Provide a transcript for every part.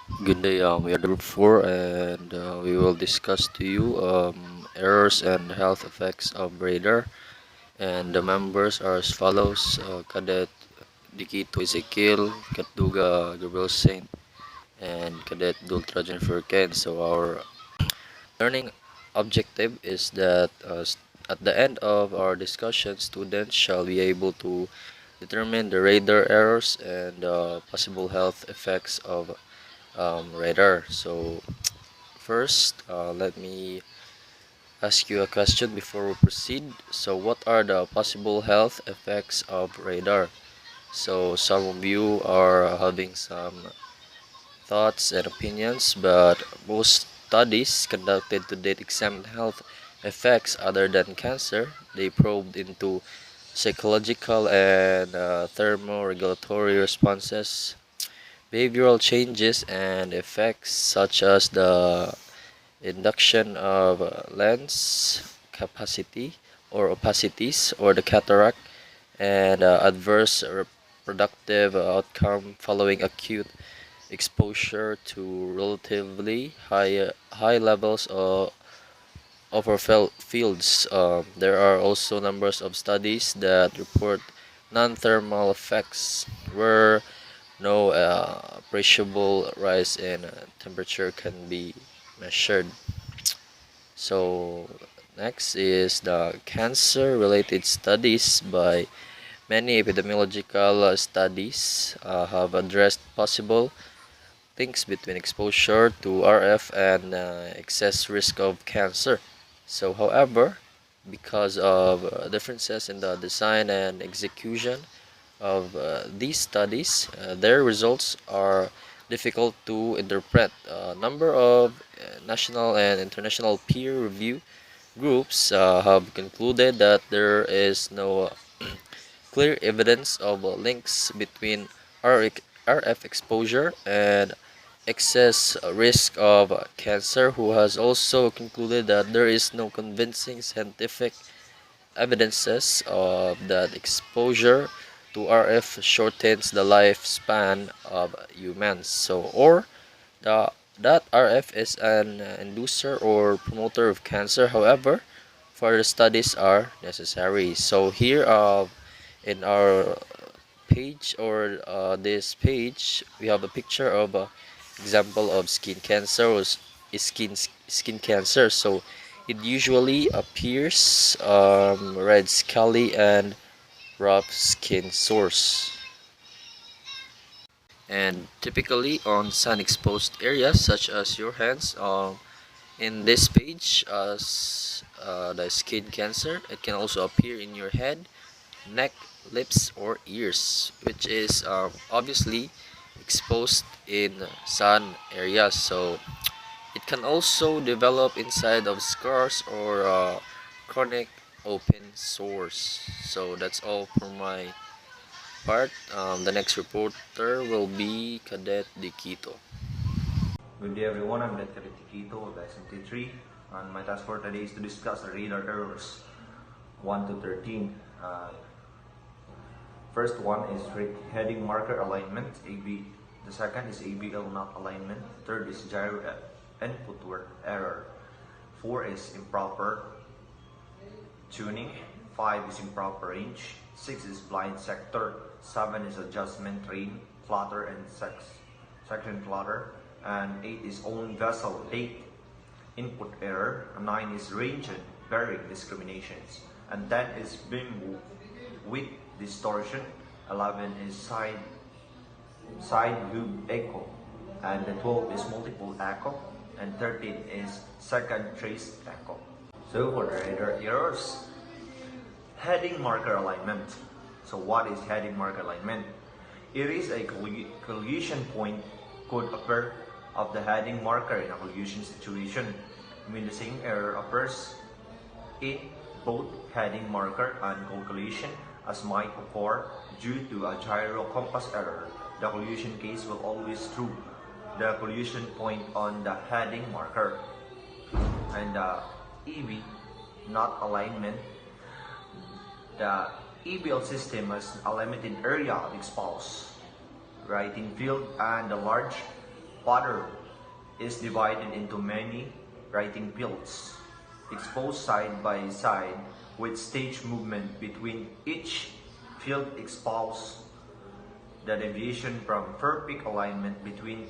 Good day. We are the group four, and we will discuss to you errors and health effects of radar. And the members are as follows: Cadet Dikito Ezekiel, Katduga Gabriel Saint, and Cadet Dultra Jennifer Ken. So our learning objective is that at the end of our discussion, students shall be able to determine the radar errors and possible health effects of radar. So first, let me ask you a question before we proceed. So, what are the possible health effects of radar? So, some of you are having some thoughts and opinions, but most studies conducted to date examined health effects other than cancer. They probed into psychological and thermoregulatory responses, behavioral changes, and effects such as the induction of lens capacity or opacities or the cataract, and adverse reproductive outcome following acute exposure to relatively high levels of our fields. There are also numbers of studies that report non-thermal effects where no appreciable rise in temperature can be measured. So next is the cancer related studies. By many epidemiological studies have addressed possible links between exposure to RF and excess risk of cancer. So however, because of differences in the design and execution of these studies, their results are difficult to interpret. A number of national and international peer review groups have concluded that there is no clear evidence of links between RF exposure and excess risk of cancer, who has also concluded that there is no convincing scientific evidences of that exposure to RF shortens the lifespan of humans. So, or the that RF is an inducer or promoter of cancer. However, further studies are necessary. So here, in our page or this page, we have a picture of a example of skin cancer or skin cancer. So it usually appears red, scaly, and rough skin sores, and typically on sun exposed areas such as your hands. In this page, as the skin cancer, it can also appear in your head, neck, lips, or ears, which is obviously exposed in sun areas. So it can also develop inside of scars or chronic open sores. So that's all for my part. The next reporter will be Cadet Dikito. Good day everyone, I'm Cadet Tikito of SMT3 and my task for today is to discuss the radar errors 1 to 13. First one is heading marker alignment, AB. The second is ABL not alignment. Third is gyro input error. 4 is improper tuning. 5 is improper range. 6 is blind sector. 7 is adjustment train, flutter and section flutter. And 8 is own vessel date input error. 9 is range and bearing discriminations. And 10 is beam width distortion. 11 is side loop echo. And the 12 is multiple echo. And 13 is second trace echo. So for the radar errors, heading marker alignment. So what is heading marker alignment? It is a collision point could occur of the heading marker in a collision situation when the same error occurs in both heading marker and collision as might occur due to a gyro compass error. The collision case will always true the collision point on the heading marker, and the EB not alignment. The EBL system has a limited area of expose, right in field, and a large Water is divided into many writing fields, exposed side by side with stage movement between each field exposes the deviation from perfect alignment between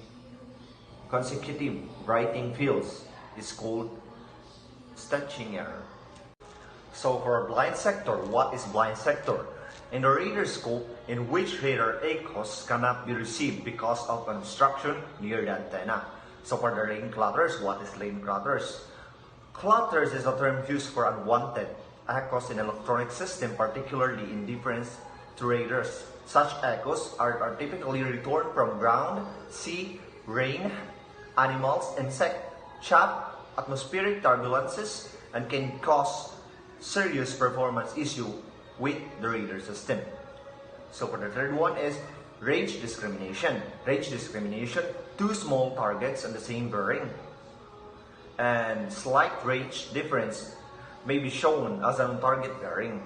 consecutive writing fields is called stitching error. So for blind sector, what is blind sector? In the radar scope in which radar echoes cannot be received because of obstruction near the antenna. So for the lane clutters, what is lane clutters? Clutters is a term used for unwanted echoes in electronic system, particularly in difference to radars. Such echoes are typically returned from ground, sea, rain, animals, insect, chaff, atmospheric turbulences, and can cause serious performance issue with the radar system. So for the third one is range discrimination. Range discrimination, two small targets on the same bearing and slight range difference may be shown as an target bearing.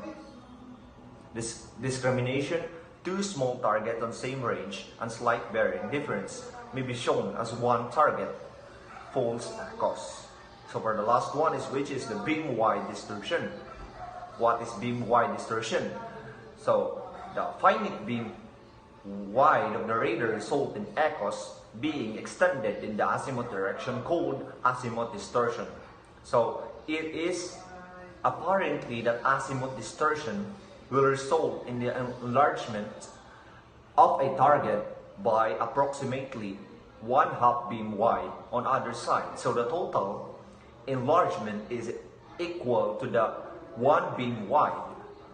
This discrimination, two small targets on same range and slight bearing difference may be shown as one target false echoes. So for the last one is which is the beam wide distortion. What is beam wide distortion? So the finite beam wide of the radar result in echoes being extended in the azimuth direction called azimuth distortion. So it is apparently that azimuth distortion will result in the enlargement of a target by approximately one half beam wide on either side. So the total enlargement is equal to the one beam wide.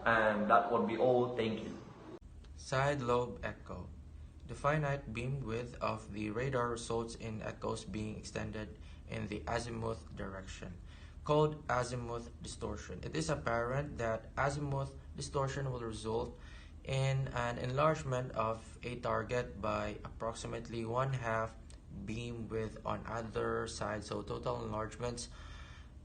And that would be all. Thank you. Side lobe echo. The finite beam width of the radar results in echoes being extended in the azimuth direction, called azimuth distortion. It is apparent that azimuth distortion will result in an enlargement of a target by approximately one half beam width on either side, so total enlargements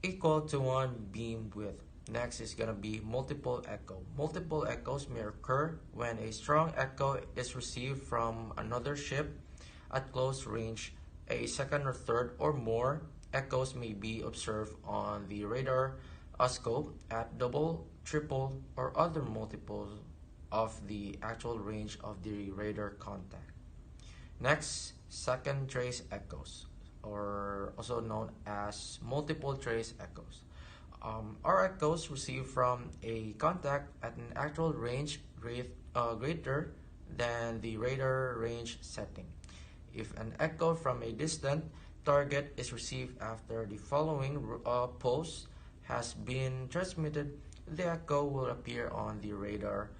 equal to one beam width. Next is going to be multiple echo. Multiple echoes may occur when a strong echo is received from another ship at close range. A second or third or more echoes may be observed on the radar scope at double, triple, or other multiples of the actual range of the radar contact. Next, second trace echoes, or also known as multiple trace echoes. Are echoes received from a contact at an actual range greater than the radar range setting. If an echo from a distant target is received after the following pulse has been transmitted, the echo will appear on the radar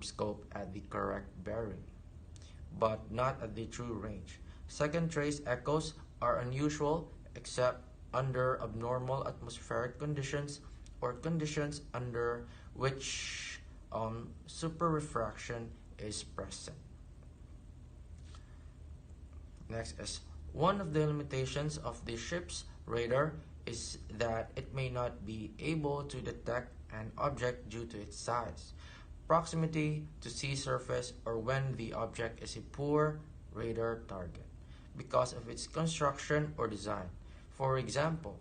scope at the correct bearing, but not at the true range. Second trace echoes are unusual except under abnormal atmospheric conditions or conditions under which superrefraction is present. Next is one of the limitations of the ship's radar is that it may not be able to detect an object due to its size, proximity to sea surface, or when the object is a poor radar target because of its construction or design. For example,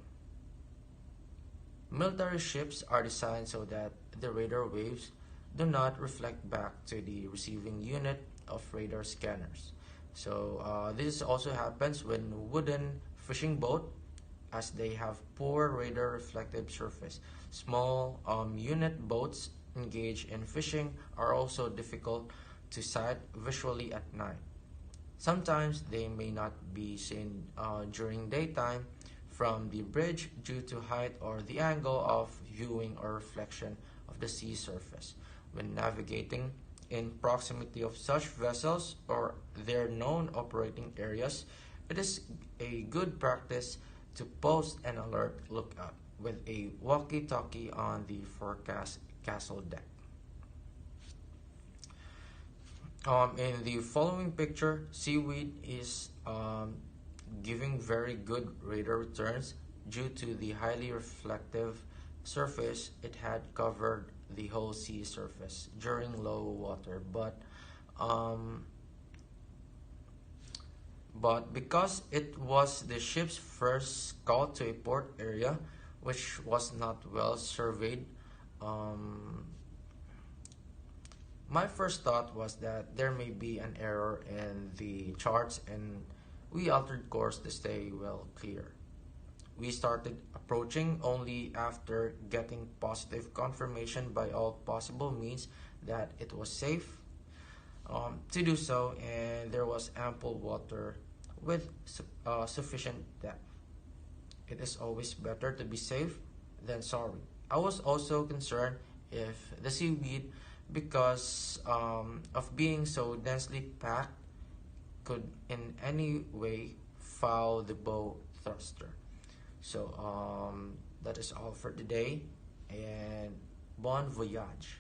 military ships are designed so that the radar waves do not reflect back to the receiving unit of radar scanners. So this also happens when wooden fishing boat, as they have poor radar reflective surface. Small unit boats engaged in fishing are also difficult to sight visually at night. Sometimes they may not be seen during daytime from the bridge due to height or the angle of viewing or reflection of the sea surface. When navigating in proximity of such vessels or their known operating areas, it is a good practice to post an alert lookout with a walkie-talkie on the forecast castle deck. In the following picture, seaweed is giving very good radar returns due to the highly reflective surface it had covered the whole sea surface during low water. But But because it was the ship's first scout to a port area, which was not well surveyed, um, my first thought was that there may be an error in the charts, and we altered course to stay well clear. We started approaching only after getting positive confirmation by all possible means that it was safe to do so, and there was ample water with sufficient depth. It is always better to be safe than sorry. I was also concerned if the seaweed, because of being so densely packed, could in any way foul the bow thruster. So that is all for today, and bon voyage.